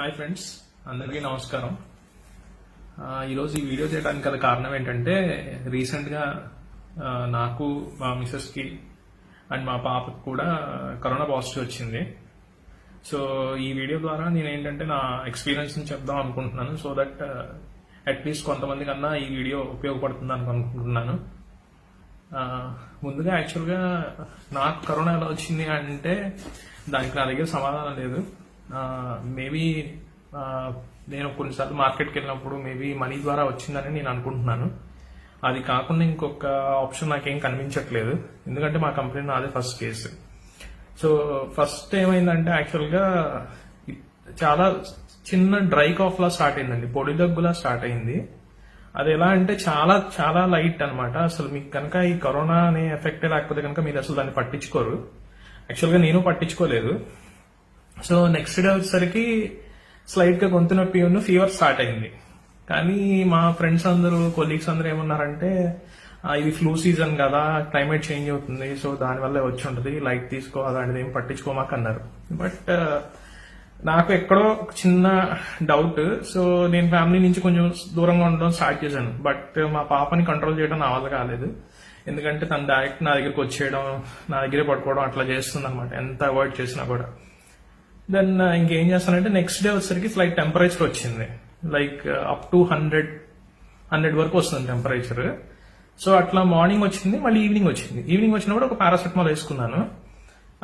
Hi friends, అందరికీ నమస్కారం. ఈరోజు ఈ వీడియో చేయడానికి గల కారణం ఏంటంటే రీసెంట్గా నాకు, మా మిసెస్కి అండ్ మా పాపకి కూడా కరోనా పాజిటివ్ వచ్చింది. సో ఈ వీడియో ద్వారా నేను ఏంటంటే నా ఎక్స్పీరియన్స్ని చెప్దాం అనుకుంటున్నాను. సో దట్ అట్లీస్ట్ కొంతమంది కన్నా ఈ వీడియో ఉపయోగపడుతుంది అనుకుంటున్నాను. ముందుగా యాక్చువల్గా నాకు కరోనా ఎలా వచ్చింది అంటే దానికి నా దగ్గర సమాధానం లేదు. మేబీ నేను కొన్నిసార్లు మార్కెట్కి వెళ్ళినప్పుడు మేబీ మనీ ద్వారా వచ్చిందని నేను అనుకుంటున్నాను. అది కాకుండా ఇంకొక ఆప్షన్ నాకేం కనిపించట్లేదు, ఎందుకంటే మా కంపెనీలో అదే ఫస్ట్ కేసు. సో ఫస్ట్ ఏమైందంటే యాక్చువల్గా చాలా చిన్న డ్రై కాఫ్ లా స్టార్ట్ అయిందండి, పొడి దగ్గులా స్టార్ట్ అయింది. అది ఎలా అంటే చాలా చాలా లైట్ అనమాట. అసలు మీకు కనుక ఈ కరోనా అనే ఎఫెక్ట్ లేకపోతే కనుక మీరు అసలు దాన్ని పట్టించుకోరు. యాక్చువల్గా నేను పట్టించుకోలేదు. సో నెక్స్ట్ డే వచ్చేసరికి స్లైట్ గా గొంతు నొప్పి ఫీవర్ స్టార్ట్ అయింది. కానీ మా ఫ్రెండ్స్ అందరూ, కొలీగ్స్ అందరూ ఏమన్నారంటే ఇది ఫ్లూ సీజన్ కదా, క్లైమేట్ చేంజ్ అవుతుంది, సో దానివల్ల వచ్చి ఉంటుంది, లైట్ తీసుకో, అలాంటిది ఏం పట్టించుకోమాక అన్నారు. బట్ నాకు ఎక్కడో ఒక చిన్న డౌట్. సో నేను ఫ్యామిలీ నుంచి కొంచెం దూరంగా ఉండడం స్టార్ట్ చేశాను. బట్ మా పాపని కంట్రోల్ చేయడం నా వల్ల కాలేదు, ఎందుకంటే తను డైరెక్ట్ నా దగ్గరికి వచ్చేయడం, నా దగ్గరే పడుకోవడం అట్లా చేస్తుంది అనమాట, ఎంత అవాయిడ్ చేసినా కూడా. దెన్ ఇంకేం చేస్తానంటే నెక్స్ట్ డే వచ్చేసరికి స్లైట్ టెంపరేచర్ వచ్చింది, లైక్ అప్ టు 100 వరకు వస్తుంది టెంపరేచర్. సో అట్లా మార్నింగ్ వచ్చింది, మళ్ళీ ఈవినింగ్ వచ్చింది. ఈవినింగ్ వచ్చినప్పుడు ఒక పారాసెటమాల్ వేసుకున్నాను.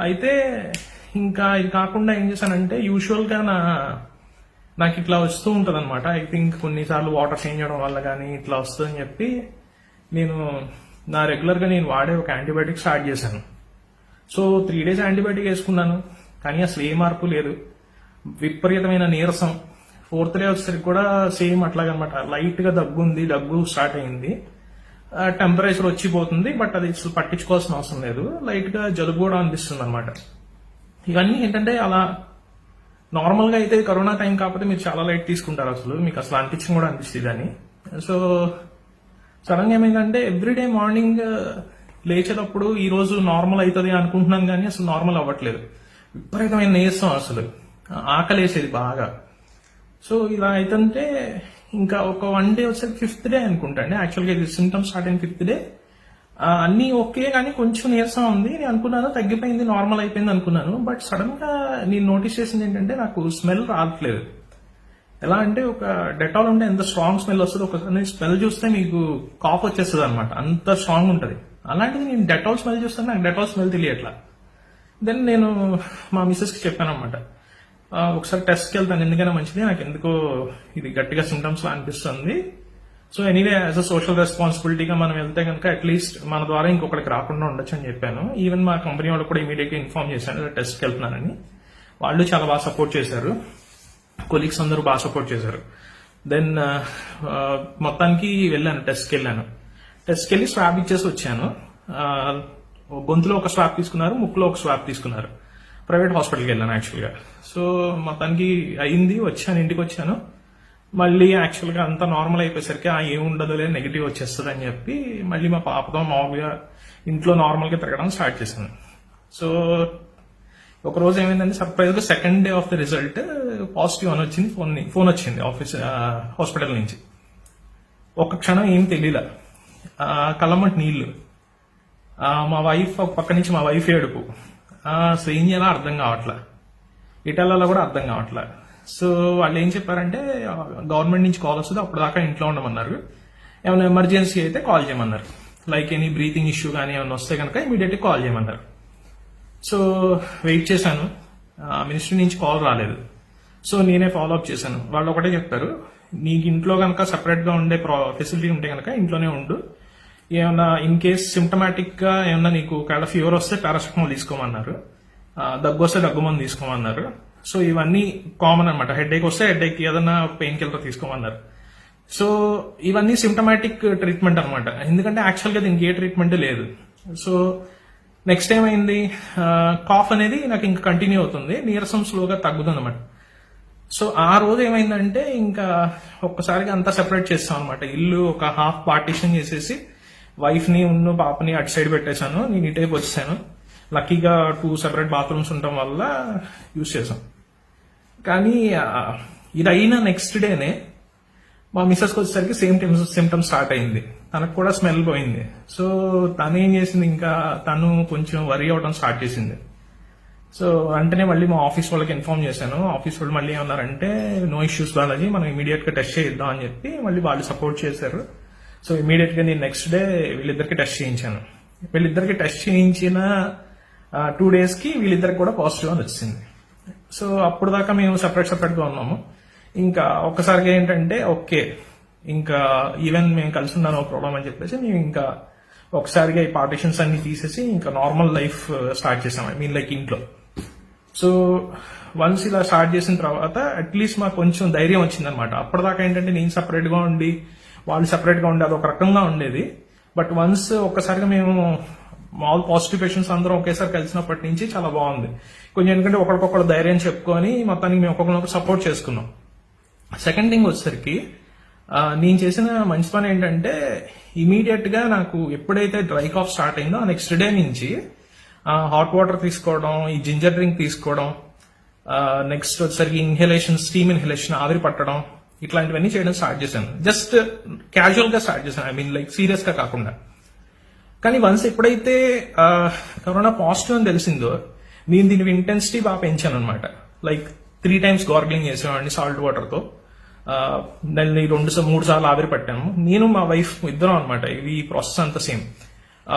అయితే ఇంకా ఇది కాకుండా ఏం చేశానంటే యూజువల్ గా నాకు ఇట్లా వస్తూ ఉంటుంది అనమాట. ఐ థింక్ కొన్నిసార్లు వాటర్ చేంజ్ అవడం వల్ల కానీ ఇట్లా వస్తుందని చెప్పి నేను రెగ్యులర్ గా నేను వాడే ఒక యాంటీబయాటిక్ స్టార్ట్ చేశాను. సో 3 days యాంటీబయాటిక్ వేసుకున్నాను, కానీ అసలు ఏ మార్పు లేదు. విపరీతమైన నీరసం. 4th day వచ్చేసరికి కూడా సేమ్ అట్లాగనమాట, లైట్ గా దగ్గు స్టార్ట్ అయింది. టెంపరేచర్ వచ్చిపోతుంది, బట్ అది పట్టించుకోవాల్సిన అవసరం లేదు. లైట్ గా జలుబు కూడా అనిపిస్తుంది అనమాట. ఇవన్నీ ఏంటంటే అలా నార్మల్ గా అయితే కరోనా టైం కాకపోతే మీరు చాలా లైట్ తీసుకుంటారు, అసలు మీకు అసలు అనిపించడం కూడా అనిపిస్తుంది అని. సో సడన్ గా ఏమైందంటే ఎవ్రీడే మార్నింగ్ లేచేటప్పుడు ఈ రోజు నార్మల్ అవుతుంది అనుకుంటున్నాను, కానీ అసలు నార్మల్ అవ్వట్లేదు. విపరీతమైన నీరసం, అసలు ఆకలేసేది బాగా. సో ఇలా అయితే ఇంకా ఒక 1 day వచ్చేసరికి 5th day అనుకుంటా అండి. యాక్చువల్గా ఇది సిమ్టమ్స్ స్టార్ట్ అయిన 5th day. అన్ని ఓకే, కానీ కొంచెం నీరసం ఉంది. నేను అనుకున్నాను తగ్గిపోయింది, నార్మల్ అయిపోయింది అనుకున్నాను. బట్ సడన్ గా నేను నోటీస్ చేసింది ఏంటంటే నాకు స్మెల్ రావట్లేదు. ఎలా అంటే ఒక డెటాల్ ఉంటే ఎంత స్ట్రాంగ్ స్మెల్ వస్తుంది, ఒకసారి స్మెల్ చూస్తే మీకు కాఫ్ వచ్చేస్తుంది అనమాట, అంత స్ట్రాంగ్ ఉంటుంది. అలాంటిది నేను డెటాల్ స్మెల్ చూస్తాను, నాకు డెటాల్ స్మెల్ తెలియట్లా. దెన్ నేను మా మిస్సెస్ కి చెప్పాను అనమాట, ఒకసారి టెస్ట్కి వెళ్తాను, ఎందుకైనా మంచిది, నాకు ఎందుకో ఇది గట్టిగా సిమ్టమ్స్ లా అనిపిస్తుంది. So anyway as a social రెస్పాన్సిబిలిటీగా మనం వెళ్తే కనుక అట్లీస్ట్ మన ద్వారా ఇంకొకరికి రాకుండా ఉండొచ్చు అని చెప్పాను. ఈవెన్ మా కంపెనీ వాళ్ళు కూడా ఇమీడియట్ గా ఇన్ఫార్మ్ చేశాను టెస్ట్కి వెళ్తున్నానని. వాళ్ళు చాలా బాగా సపోర్ట్ చేశారు, కొలీగ్స్ అందరూ బాగా సపోర్ట్ చేశారు. దెన్ మొత్తానికి వెళ్ళాను, టెస్ట్కి వెళ్ళి స్వాబ్ ఇచ్చేసి వచ్చాను. గొంతులో ఒక స్వాబ్ తీసుకున్నారు, ముక్కులో ఒక స్వాబ్ తీసుకున్నారు. ప్రైవేట్ హాస్పిటల్కి వెళ్ళాను యాక్చువల్గా. సో మొత్తానికి అయింది, వచ్చాను, ఇంటికి వచ్చాను. మళ్ళీ యాక్చువల్గా అంతా నార్మల్ అయిపోయేసరికి ఏముండదులే, నెగిటివ్ వచ్చేస్తుంది అని చెప్పి మళ్ళీ మా పాపతో మామూలుగా ఇంట్లో నార్మల్గా తిరగడం స్టార్ట్ చేశాను. సో ఒక రోజు ఏమైందంటే సర్ప్రైజ్ గా 2nd day of the result positive అని వచ్చింది. ఫోన్ వచ్చింది హాస్పిటల్ నుంచి. ఒక క్షణం ఏం తెలియలే, కళ్ళమ్మటి నీళ్లు. మా వైఫ్ ఒక పక్క నుంచి మా వైఫ్ ఏడుపు. అసలు ఏం చేయాలో అర్థం కావట్లా, ఇటల్లో కూడా అర్థం కావట్లా. సో వాళ్ళు ఏం చెప్పారంటే గవర్నమెంట్ నుంచి కాల్ వస్తుంది, అప్పుడు దాకా ఇంట్లో ఉండమన్నారు. ఏమైనా ఎమర్జెన్సీ అయితే కాల్ చేయమన్నారు, లైక్ ఎనీ బ్రీతింగ్ ఇష్యూ కానీ ఏమైనా వస్తే కనుక ఇమీడియట్గా కాల్ చేయమన్నారు. సో వెయిట్ చేశాను, మినిస్ట్రీ నుంచి కాల్ రాలేదు. సో నేనే ఫాలో అప్ చేశాను. వాళ్ళు ఒకటే చెప్పారు, నీకు ఇంట్లో కనుక సపరేట్ గా ఉండే ఫెసిలిటీ ఉంటే కనుక ఇంట్లోనే ఉండు, ఏమన్నా ఇన్ కేస్ సిమ్టమాటిక్ గా ఏమన్నా నీకు ఒకవేళ ఫీవర్ వస్తే పారాసెటమాల్ తీసుకోమన్నారు, దగ్గు వస్తే దగ్గుమంది తీసుకోమన్నారు. సో ఇవన్నీ కామన్ అనమాట. హెడేక్ వస్తే హెడేక్ ఏదన్నా పెయిన్ కిల్లర్ తీసుకోమన్నారు. సో ఇవన్నీ సిమ్టమాటిక్ ట్రీట్మెంట్ అనమాట, ఎందుకంటే యాక్చువల్గా దీనికి ఏ ట్రీట్మెంట్ లేదు. సో నెక్స్ట్ ఏమైంది, కాఫ్ అనేది నాకు ఇంకా కంటిన్యూ అవుతుంది, నీరసం స్లోగా తగ్గుతుంది అనమాట. సో ఆ రోజు ఏమైందంటే ఇంకా ఒక్కసారిగా అంతా సెపరేట్ చేస్తాం అనమాట. ఇల్లు ఒక హాఫ్ పార్టీషన్ చేసేసి వైఫ్ ని పాపని అటు సైడ్ పెట్టేశాను, నేను ఇటైపు వచ్చేసాను. లక్కీగా 2 separate బాత్రూమ్స్ ఉండటం వల్ల యూజ్ చేసాం. కానీ ఇది అయిన నెక్స్ట్ డేనే మా మిస్సెస్కి వచ్చేసరికి సేమ్ సిమ్టమ్స్ స్టార్ట్ అయింది. తనకు కూడా స్మెల్ పోయింది. సో తను ఏం చేసింది, ఇంకా తను కొంచెం వరీ అవడం స్టార్ట్ చేసింది. సో వెంటనే మళ్ళీ మా ఆఫీస్ వాళ్ళకి ఇన్ఫార్మ్ చేశాను. ఆఫీస్ వాళ్ళు మళ్ళీ ఏమన్నారంటే నో ఇష్యూస్ బాలాజీ, మనం ఇమీడియట్ గా టెస్ట్ చేయిద్దాం అని చెప్పి మళ్ళీ వాళ్ళు సపోర్ట్ చేశారు. సో ఇమీడియట్ గా నేను నెక్స్ట్ డే వీళ్ళిద్దరికి టెస్ట్ చేయించాను. వీళ్ళిద్దరికి టెస్ట్ చేయించిన 2 days కి వీళ్ళిద్దరికి కూడా పాజిటివ్ అని వచ్చింది. సో అప్పుడు దాకా మేము సెపరేట్ గా ఉన్నాము. ఇంకా ఒక్కసారిగా ఏంటంటే ఓకే, ఇంకా ఈవెన్ మేము కలిసి ఉన్నాను ప్రాబ్లం అని చెప్పేసి మేము ఇంకా ఒకసారిగా ఈ పార్టిషన్స్ అన్ని తీసేసి ఇంకా నార్మల్ లైఫ్ స్టార్ట్ చేసాం. ఐ మీన్ లైక్ ఇంట్లో. సో వన్స్ ఇలా స్టార్ట్ చేసిన తర్వాత అట్లీస్ట్ మాకు కొంచెం ధైర్యం వచ్చిందనమాట. అప్పటిదాకా ఏంటంటే నేను సెపరేట్ గా ఉండి వాళ్ళు సెపరేట్ గా ఉండి అది ఒక రకంగా ఉండేది. బట్ వన్స్ ఒక్కసారిగా మేము మాల్ పాజిటివ్ పేషెంట్స్ అందరం ఒకేసారి కలిసినప్పటి నుంచి చాలా బాగుంది. కొంచెం ఎందుకంటే ఒకరికొకరు ధైర్యం చెప్పుకొని మొత్తానికి మేము ఒకరికొకరు సపోర్ట్ చేసుకున్నాం. సెకండ్ థింగ్ వచ్చేసరికి నేను చేసిన మంచి పని ఏంటంటే ఇమీడియట్ గా నాకు ఎప్పుడైతే డ్రై కాఫ్ స్టార్ట్ అయిందో నెక్స్ట్ డే నుంచి హాట్ వాటర్ తీసుకోవడం, ఈ జింజర్ డ్రింక్ తీసుకోవడం, నెక్స్ట్ వచ్చేసరికి ఇన్హలేషన్, స్టీమ్ ఇన్హలేషన్, ఆవిరి పట్టడం, ఇట్లాంటివన్నీ చేయడం స్టార్ట్ చేశాను. జస్ట్ క్యాజువల్ గా స్టార్ట్ చేశాను. ఐ మీన్ లైక్ సీరియస్ గా కాకుండా. కానీ వన్స్ ఎప్పుడైతే కరోనా పాజిటివ్ అని తెలిసిందో నేను దీని ఇంటెన్సిటీ బాగా పెంచాను అనమాట. లైక్ 3 times గార్గ్లింగ్ చేసేవాడిని సాల్ట్ వాటర్ తో. దాన్ని 2-3 సార్లు ఆవిరి పట్టాము. నేను మా వైఫ్ ఇద్దరం అనమాట. ఇవి ప్రాసెస్ అంతా సేమ్.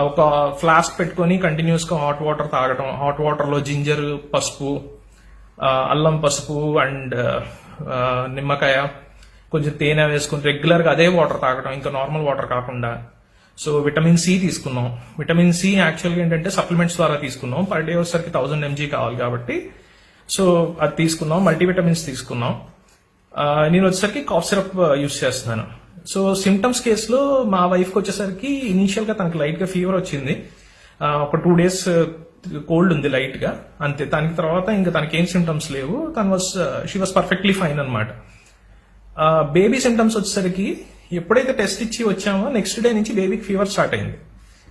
ఒక ఫ్లాస్క్ పెట్టుకుని కంటిన్యూస్ గా హాట్ వాటర్ తాగడం, హాట్ వాటర్ లో జింజర్, పసుపు, అల్లం, పసుపు అండ్ నిమ్మకాయ, కొంచెం తేనె వేసుకుని రెగ్యులర్ గా అదే వాటర్ తాగడం, ఇంకా నార్మల్ వాటర్ కాకుండా. సో విటమిన్ సి తీసుకున్నాం. విటమిన్ సి యాక్చువల్గా ఏంటంటే సప్లిమెంట్స్ ద్వారా తీసుకున్నాం. పర్ డే వచ్చేసరికి 1000 mg కావాలి కాబట్టి సో అది తీసుకున్నాం. మల్టీవిటమిన్స్ తీసుకున్నాం. నేను వచ్చేసరికి కాఫ్ సిరప్ యూస్ చేస్తున్నాను. సో సిమ్టమ్స్ కేసులో మా వైఫ్కి వచ్చేసరికి ఇనీషియల్ గా తనకి లైట్ గా ఫీవర్ వచ్చింది. ఒక 2 days కోల్డ్ ఉంది లైట్ గా, అంతే. దానికి తర్వాత ఇంకా తనకి ఏం సిమ్టమ్స్ లేవు. షీ వాస్ పర్ఫెక్ట్లీ ఫైన్ అనమాట. బేబీ సిమ్టమ్స్ వచ్చేసరికి ఎప్పుడైతే టెస్ట్ ఇచ్చి వచ్చామో నెక్స్ట్ డే నుంచి బేబీకి ఫీవర్ స్టార్ట్ అయింది.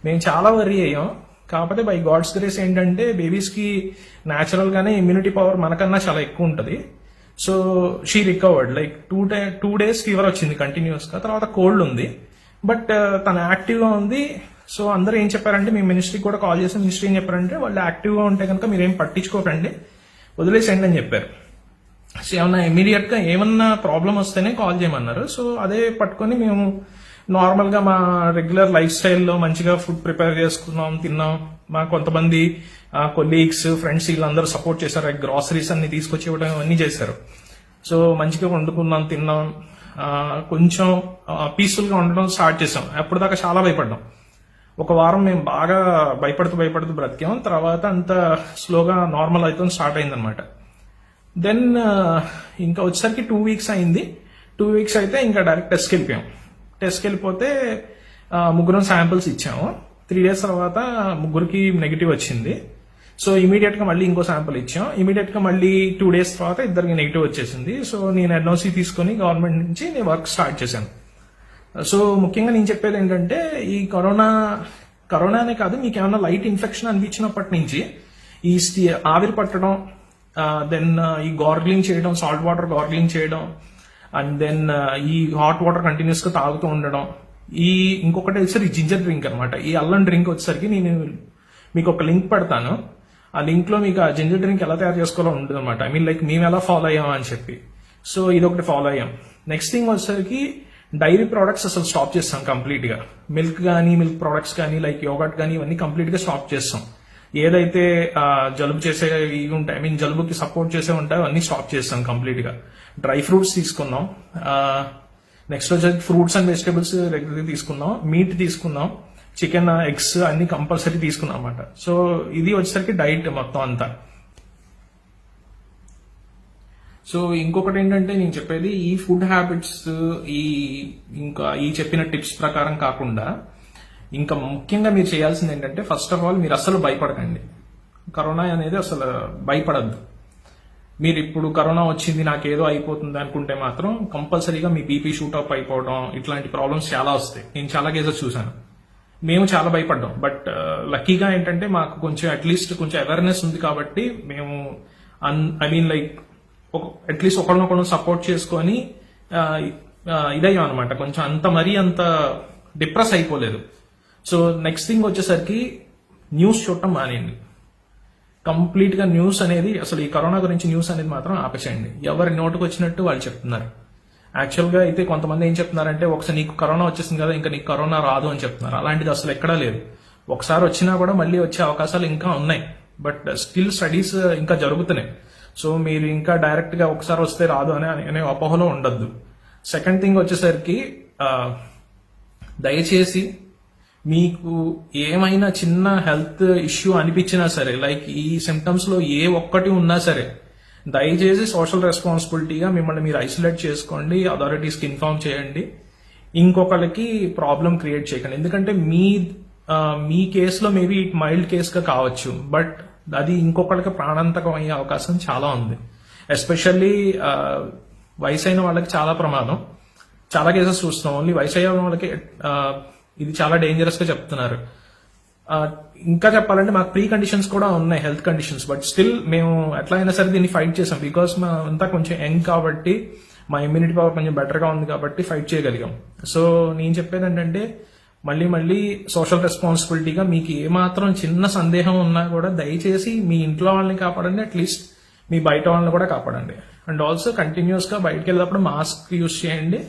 మేము చాలా వరీ అయ్యాం. కాకపోతే బై గాడ్స్ గ్రేస్ ఏంటంటే బేబీస్ కి న్యాచురల్ గానే ఇమ్యూనిటీ పవర్ మనకన్నా చాలా ఎక్కువ ఉంటుంది. So she recovered. Like 2 days fever వచ్చింది కంటిన్యూస్ గా. తర్వాత కోల్డ్ ఉంది, బట్ తను యాక్టివ్ గా ఉంది. సో అందరూ ఏం చెప్పారంటే, మీ మినిస్ట్రీకి కూడా కాల్ చేసి మినిస్ట్రీ ఏం చెప్పారంటే, వాళ్ళు యాక్టివ్ గా ఉంటే కనుక మీరేం పట్టించుకోకండి, వదిలేసేయండి అని చెప్పారు. సో ఏమన్నా ఇమీడియట్ గా ఏమన్నా ప్రాబ్లం వస్తేనే కాల్ చేయమన్నారు. సో అదే పట్టుకొని మేము నార్మల్ గా మా రెగ్యులర్ లైఫ్ స్టైల్లో మంచిగా ఫుడ్ ప్రిపేర్ చేసుకున్నాం, తిన్నాం. మా కొంతమంది కొలీగ్స్, ఫ్రెండ్స్ వీళ్ళందరూ సపోర్ట్ చేశారు. గ్రాసరీస్ అన్ని తీసుకొచ్చి ఇవ్వడం అన్ని చేశారు. సో మంచిగా వండుకున్నాం, తిన్నాం. కొంచెం పీస్ఫుల్ గా ఉండడం స్టార్ట్ చేసాం. అప్పుడు దాకా చాలా భయపడ్డాం. ఒక వారం మేము బాగా భయపడుతూ బ్రతికాం. తర్వాత అంత స్లోగా నార్మల్ అవుతుంది స్టార్ట్ అయింది అనమాట. దెన్ ఇంకా వచ్చేసరికి 2 weeks అయింది. 2 weeks అయితే ఇంకా డైరెక్ట్ టెస్ట్కి వెళ్ళిపోయాం. టెస్ట్కి వెళ్ళిపోతే ముగ్గురం శాంపిల్స్ ఇచ్చాము. 3 days తర్వాత ముగ్గురికి నెగిటివ్ వచ్చింది. సో ఇమీడియట్ గా మళ్ళీ ఇంకో శాంపిల్ ఇచ్చాం. ఇమీడియట్ గా మళ్ళీ 2 days తర్వాత ఇద్దరికి నెగిటివ్ వచ్చేసింది. సో నేను ఎన్ఓసి తీసుకుని గవర్నమెంట్ నుంచి నేను వర్క్ స్టార్ట్ చేశాను. సో ముఖ్యంగా నేను చెప్పేది ఏంటంటే, ఈ కరోనానే కాదు, మీకు ఏమైనా లైట్ ఇన్ఫెక్షన్ అనిపించినప్పటి నుంచి ఈ ఆవిరి పట్టడం, దెన్ ఈ గార్గ్లింగ్ చేయడం, సాల్ట్ వాటర్ గార్గ్లింగ్ చేయడం, అండ్ దెన్ ఈ హాట్ వాటర్ కంటిన్యూస్ గా తాగుతూ ఉండడం. ఇంకొకటి వచ్చేసరికి జింజర్ డ్రింక్ అనమాట. ఈ అల్లం డ్రింక్ వచ్చేసరికి నేను మీకు ఒక లింక్ పెడతాను. ఆ లింక్ లో మీకు ఆ జింజర్ డ్రింక్ ఎలా తయారు చేసుకోవాలో ఉంటుంది అనమాట. ఐ మీన్ లైక్ మేము ఎలా ఫాలో అయ్యాం అని చెప్పి. సో ఇదొకటి ఫాలో అయ్యాం. నెక్స్ట్ థింగ్ వచ్చేసరికి డైరీ ప్రోడక్ట్స్ అసలు స్టాప్ చేస్తాం కంప్లీట్ గా. మిల్క్ ప్రొడక్ట్స్ కానీ, లైక్ యోగట్ కానీ, ఇవన్నీ కంప్లీట్ గా స్టాప్ చేస్తాం. ఏదైతే జలుబు చేసే ఇవి ఉంటాయి, ఐ మీన్ జలుబుకి సపోర్ట్ చేసే ఉంటాయో అన్ని స్టాప్ చేస్తాం కంప్లీట్ గా. డ్రై ఫ్రూట్స్ తీసుకున్నాం. నెక్స్ట్ వచ్చేసి ఫ్రూట్స్ అండ్ వెజిటబుల్స్ రెగ్యులర్గా తీసుకున్నాం. మీట్ తీసుకున్నాం. చికెన్, ఎగ్స్ అన్ని కంపల్సరీ తీసుకున్నాం అన్నమాట. సో ఇది వచ్చేసరికి డైట్ మొత్తం అంతా. సో ఇంకొకటి ఏంటంటే నేను చెప్పేది, ఈ ఫుడ్ హ్యాబిట్స్ ఇంకా ఈ చెప్పిన టిప్స్ ప్రకారం కాకుండా ఇంకా ముఖ్యంగా మీరు చేయాల్సింది ఏంటంటే, ఫస్ట్ ఆఫ్ ఆల్ మీరు అసలు భయపడకండి. కరోనా అనేది అసలు భయపడద్దు. మీరు ఇప్పుడు కరోనా వచ్చింది నాకేదో అయిపోతుంది అనుకుంటే మాత్రం కంపల్సరీగా మీ బీపీ షూటప్ అయిపోవడం, ఇట్లాంటి ప్రాబ్లమ్స్ చాలా వస్తాయి. నేను చాలా కేసెస్ చూసాను. మేము చాలా భయపడ్డాం. బట్ లక్కీగా ఏంటంటే మాకు కొంచెం అట్లీస్ట్ కొంచెం అవేర్నెస్ ఉంది కాబట్టి మేము ఐ మీన్ లైక్ అట్లీస్ట్ ఒకరినొకరు సపోర్ట్ చేసుకొని ఇదయ్యాం అనమాట. కొంచెం అంత డిప్రెస్ అయిపోలేదు. సో నెక్స్ట్ థింగ్ వచ్చేసరికి న్యూస్ చూడటం మానేయండి. కంప్లీట్ గా న్యూస్ అనేది, అసలు ఈ కరోనా గురించి న్యూస్ అనేది మాత్రం ఆపేసేయండి. ఎవరి నోటుకు వచ్చినట్టు వాళ్ళు చెప్తున్నారు. యాక్చువల్ గా అయితే కొంతమంది ఏం చెప్తున్నారంటే, ఒకసారి నీకు కరోనా వచ్చేసింది కదా, ఇంకా నీకు కరోనా రాదు అని చెప్తున్నారు. అలాంటిది అసలు ఎక్కడా లేదు. ఒకసారి వచ్చినా కూడా మళ్ళీ వచ్చే అవకాశాలు ఇంకా ఉన్నాయి. బట్ స్టిల్ స్టడీస్ ఇంకా జరుగుతున్నాయి. సో మీరు ఇంకా డైరెక్ట్ గా ఒకసారి వస్తే రాదు అనే అపోహలో ఉండద్దు. సెకండ్ థింగ్ వచ్చేసరికి దయచేసి మీకు ఏమైనా చిన్న హెల్త్ ఇష్యూ అనిపించినా సరే, లైక్ ఈ సిమ్టమ్స్ లో ఏ ఒక్కటి ఉన్నా సరే, దయచేసి సోషల్ రెస్పాన్సిబిలిటీగా మిమ్మల్ని మీరు ఐసోలేట్ చేసుకోండి, అథారిటీస్కి ఇన్ఫార్మ్ చేయండి. ఇంకొకరికి ప్రాబ్లం క్రియేట్ చేయకండి. ఎందుకంటే మీ కేసులో మేబీ ఇట్ మైల్డ్ కేసుగా కావచ్చు, బట్ అది ఇంకొకరికి ప్రాణాంతకం అయ్యే అవకాశం చాలా ఉంది. ఎస్పెషల్లీ వయసు అయిన వాళ్ళకి చాలా ప్రమాదం. చాలా కేసెస్ చూస్తున్నాం. ఓన్లీ వయసు అయిన వాళ్ళకి ఇది చాలా డేంజరస్ గా చెప్తున్నారు. ఇంకా చెప్పాలంటే మాకు ప్రీ కండిషన్స్ కూడా ఉన్నాయి, హెల్త్ కండిషన్స్. బట్ స్టిల్ మేము ఎట్లా అయినా సరే దీన్ని ఫైట్ చేసాం. బికాస్ మా అంతా కొంచెం యంగ్ కాబట్టి, మా ఇమ్యూనిటీ పవర్ కొంచెం బెటర్ గా ఉంది కాబట్టి ఫైట్ చేయగలిగాం. సో నేను చెప్పేది ఏంటంటే, మళ్ళీ సోషల్ రెస్పాన్సిబిలిటీగా మీకు ఏమాత్రం చిన్న సందేహం ఉన్నా కూడా దయచేసి మీ ఇంట్లో వాళ్ళని కాపాడండి, అట్లీస్ట్ మీ బయట వాళ్ళని కూడా కాపాడండి. అండ్ ఆల్సో కంటిన్యూస్ గా బయటకు వెళ్ళినప్పుడు మాస్క్ యూజ్ చేయండి.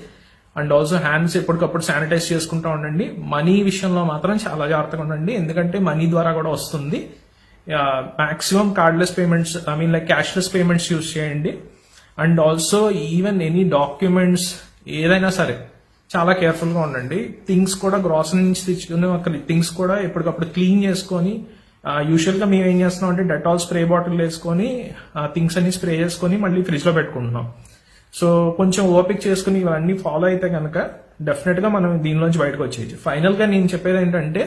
అండ్ ఆల్సో హ్యాండ్స్ ఎప్పటికప్పుడు శానిటైజ్ చేసుకుంటూ ఉండండి. మనీ విషయంలో మాత్రం చాలా జాగ్రత్తగా ఉండండి, ఎందుకంటే మనీ ద్వారా కూడా వస్తుంది. Maximum cardless payments, like cashless payments use చేయండి. And also even any documents ఏదైనా సరే చాలా కేర్ఫుల్ గా ఉండండి. థింగ్స్ కూడా గ్రాసరీ నుంచి తెచ్చుకునే థింగ్స్ కూడా ఎప్పటికప్పుడు క్లీన్ చేసుకొని, యూజువల్ గా మేము ఏం చేస్తున్నాం అంటే డెటాల్ స్ప్రే బాటిల్ వేసుకొని థింగ్స్ అన్ని స్ప్రే చేసుకొని మళ్ళీ ఫ్రిడ్జ్ లో పెట్టుకుంటున్నాం. సో కొంచెం ఓపిక చేసుకుని ఇవన్నీ ఫాలో అయితే కనుక డెఫినెట్ గా మనం దీనిలోంచి బయటకు వచ్చేయచ్చు. ఫైనల్ గా నేను చెప్పేది ఏంటంటే,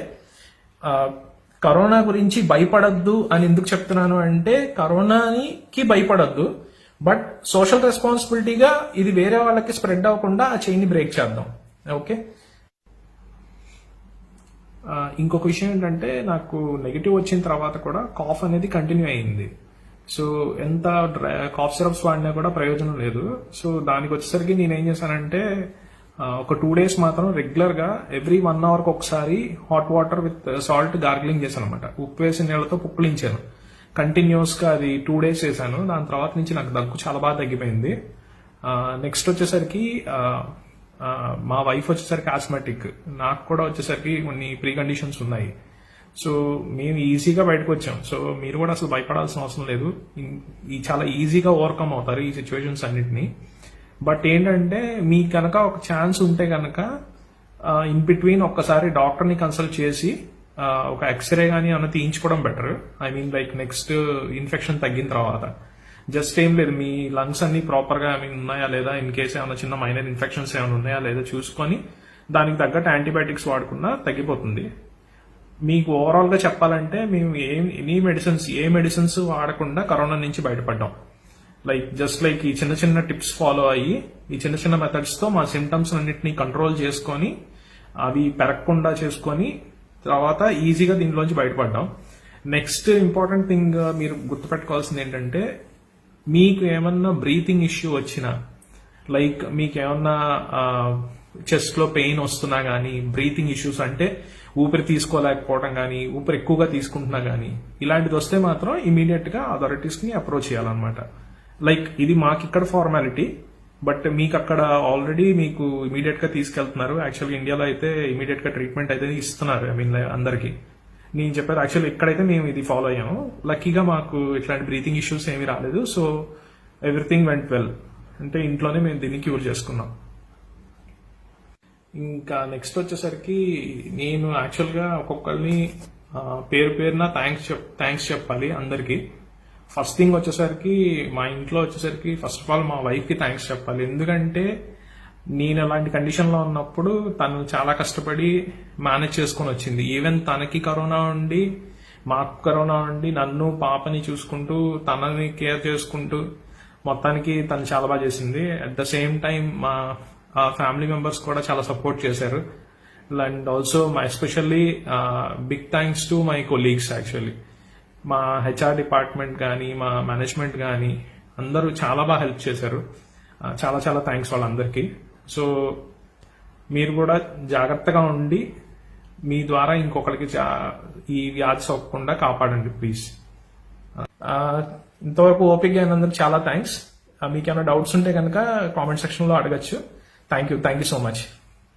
కరోనా గురించి భయపడద్దు అని ఎందుకు చెప్తున్నాను అంటే, కరోనాకి భయపడద్దు, బట్ సోషల్ రెస్పాన్సిబిలిటీగా ఇది వేరే వాళ్ళకి స్ప్రెడ్ అవ్వకుండా ఆ చైన్ ని బ్రేక్ చేద్దాం. ఓకే. ఇంకొక విషయం ఏంటంటే, నాకు నెగిటివ్ వచ్చిన తర్వాత కూడా కాఫ్ అనేది కంటిన్యూ అయింది. సో ఎంత కాఫ్ సిరప్స్ వాడినా కూడా ప్రయోజనం లేదు. సో దానికి వచ్చేసరికి నేను ఏం చేశానంటే, ఒక 2 days మాత్రం రెగ్యులర్ గా ఎవ్రీ 1 hour ఒకసారి hot water with salt gargling చేశాను అనమాట. ఉప్పు వేసిన నీళ్ళతో పుక్కిలించాను. కంటిన్యూస్ గా అది 2 days చేశాను. దాని తర్వాత నుంచి నాకు దగ్గు చాలా బాగా తగ్గిపోయింది. నెక్స్ట్ వచ్చేసరికి మా వైఫ్ వచ్చేసరికి ఆస్మాటిక్, నాకు కూడా వచ్చేసరికి కొన్ని ప్రీ కండిషన్స్ ఉన్నాయి. సో మేము ఈజీగా బయటకు వచ్చాం. సో మీరు కూడా అసలు భయపడాల్సిన అవసరం లేదు. ఈ చాలా ఈజీగా ఓవర్కమ్ అవుతారు ఈ సిచ్యువేషన్స్ అన్నిటిని. బట్ ఏంటంటే, మీకు కనుక ఒక ఛాన్స్ ఉంటే కనుక ఇన్ బిట్వీన్ ఒక్కసారి డాక్టర్ని కన్సల్ట్ చేసి ఒక ఎక్స్రే కానీ ఏమైనా తీయించుకోవడం బెటర్. లైక్ నెక్స్ట్ ఇన్ఫెక్షన్ తగ్గిన తర్వాత జస్ట్ ఏం లేదు, మీ లంగ్స్ అన్ని ప్రాపర్ గా ఉన్నాయా లేదా, ఇన్ కేసు ఏమైనా చిన్న మైనర్ ఇన్ఫెక్షన్స్ ఏమైనా ఉన్నాయా లేదా చూసుకొని దానికి తగ్గట్టు యాంటీబయాటిక్స్ వాడుకున్నా తగ్గిపోతుంది. మీకు ఓవరాల్ గా చెప్పాలంటే, మేము ఏ మెడిసిన్స్ వాడకుండా కరోనా నుంచి బయటపడ్డాం. లైక్ ఈ చిన్న టిప్స్ ఫాలో అయ్యి, ఈ చిన్న మెథడ్స్ తో మా సిమ్టమ్స్ అన్నింటినీ కంట్రోల్ చేసుకొని, అవి పెరగకుండా చేసుకొని తర్వాత ఈజీగా దీనిలోంచి బయటపడ్డాం. నెక్స్ట్ ఇంపార్టెంట్ థింగ్ మీరు గుర్తుపెట్టుకోవాల్సింది ఏంటంటే, మీకు ఏమన్నా బ్రీతింగ్ ఇష్యూ వచ్చినా, లైక్ మీకు ఏమన్నా చెస్ట్ లో పెయిన్ వస్తున్నా గానీ, బ్రీతింగ్ ఇష్యూస్ అంటే ఊపిరి తీసుకోలేకపోవడం గానీ, ఊపిరి ఎక్కువగా తీసుకుంటున్నా గానీ, ఇలాంటిది వస్తే మాత్రం ఇమీడియట్ గా అథారిటీస్ ని అప్రోచ్ చేయాలన్నమాట. లైక్ ఇది మాకు ఇక్కడ ఫార్మాలిటీ, బట్ మీకు అక్కడ ఆల్రెడీ మీకు ఇమీడియట్ గా తీసుకెళ్తున్నారు. యాక్చువల్గా ఇండియాలో అయితే ఇమీడియట్ గా ట్రీట్మెంట్ అయితే ఇస్తున్నారు అందరికి. నేను చెప్పారు యాక్చువల్ ఇక్కడైతే మేము ఇది ఫాలో అయ్యాము. లక్కీగా మాకు ఇట్లాంటి బ్రీతింగ్ ఇష్యూస్ ఏమీ రాలేదు. So everything went well. అంటే ఇంట్లోనే మేము దీన్ని క్యూర్ చేసుకున్నాం. ఇంకా నెక్స్ట్ వచ్చేసరికి నేను యాక్చువల్గా ఒక్కొక్కరిని పేరున థ్యాంక్స్ చెప్పాలి అందరికి. ఫస్ట్ థింగ్ వచ్చేసరికి మా ఇంట్లో వచ్చేసరికి ఫస్ట్ ఆఫ్ ఆల్ మా వైఫ్ కి థ్యాంక్స్ చెప్పాలి. ఎందుకంటే నేను అలాంటి కండిషన్ లో ఉన్నప్పుడు తను చాలా కష్టపడి మేనేజ్ చేసుకుని వచ్చింది. ఈవెన్ తనకి కరోనా ఉండి, మాకు కరోనా ఉండి, నన్ను పాపని చూసుకుంటూ, తనని కేర్ చేసుకుంటూ మొత్తానికి తను చాలా బాగా చేసింది. అట్ ద సేమ్ టైం మా ఫ్యామిలీ మెంబర్స్ కూడా చాలా సపోర్ట్ చేశారు. And also especially big thanks to my colleagues. Actually మా హెచ్ఆర్ డిపార్ట్మెంట్ కానీ, మా మేనేజ్మెంట్ కానీ, అందరూ చాలా బాగా హెల్ప్ చేశారు. చాలా చాలా థ్యాంక్స్ వాళ్ళందరికీ. సో మీరు కూడా జాగ్రత్తగా ఉండి మీ ద్వారా ఇంకొకరికి ఈ వ్యాధి సోకకుండా కాపాడండి ప్లీజ్. ఇంతవరకు ఓపిక అయినందుకు చాలా థ్యాంక్స్. మీకు ఏమైనా డౌట్స్ ఉంటే కనుక కామెంట్ సెక్షన్ లో అడగచ్చు. Thank you so much.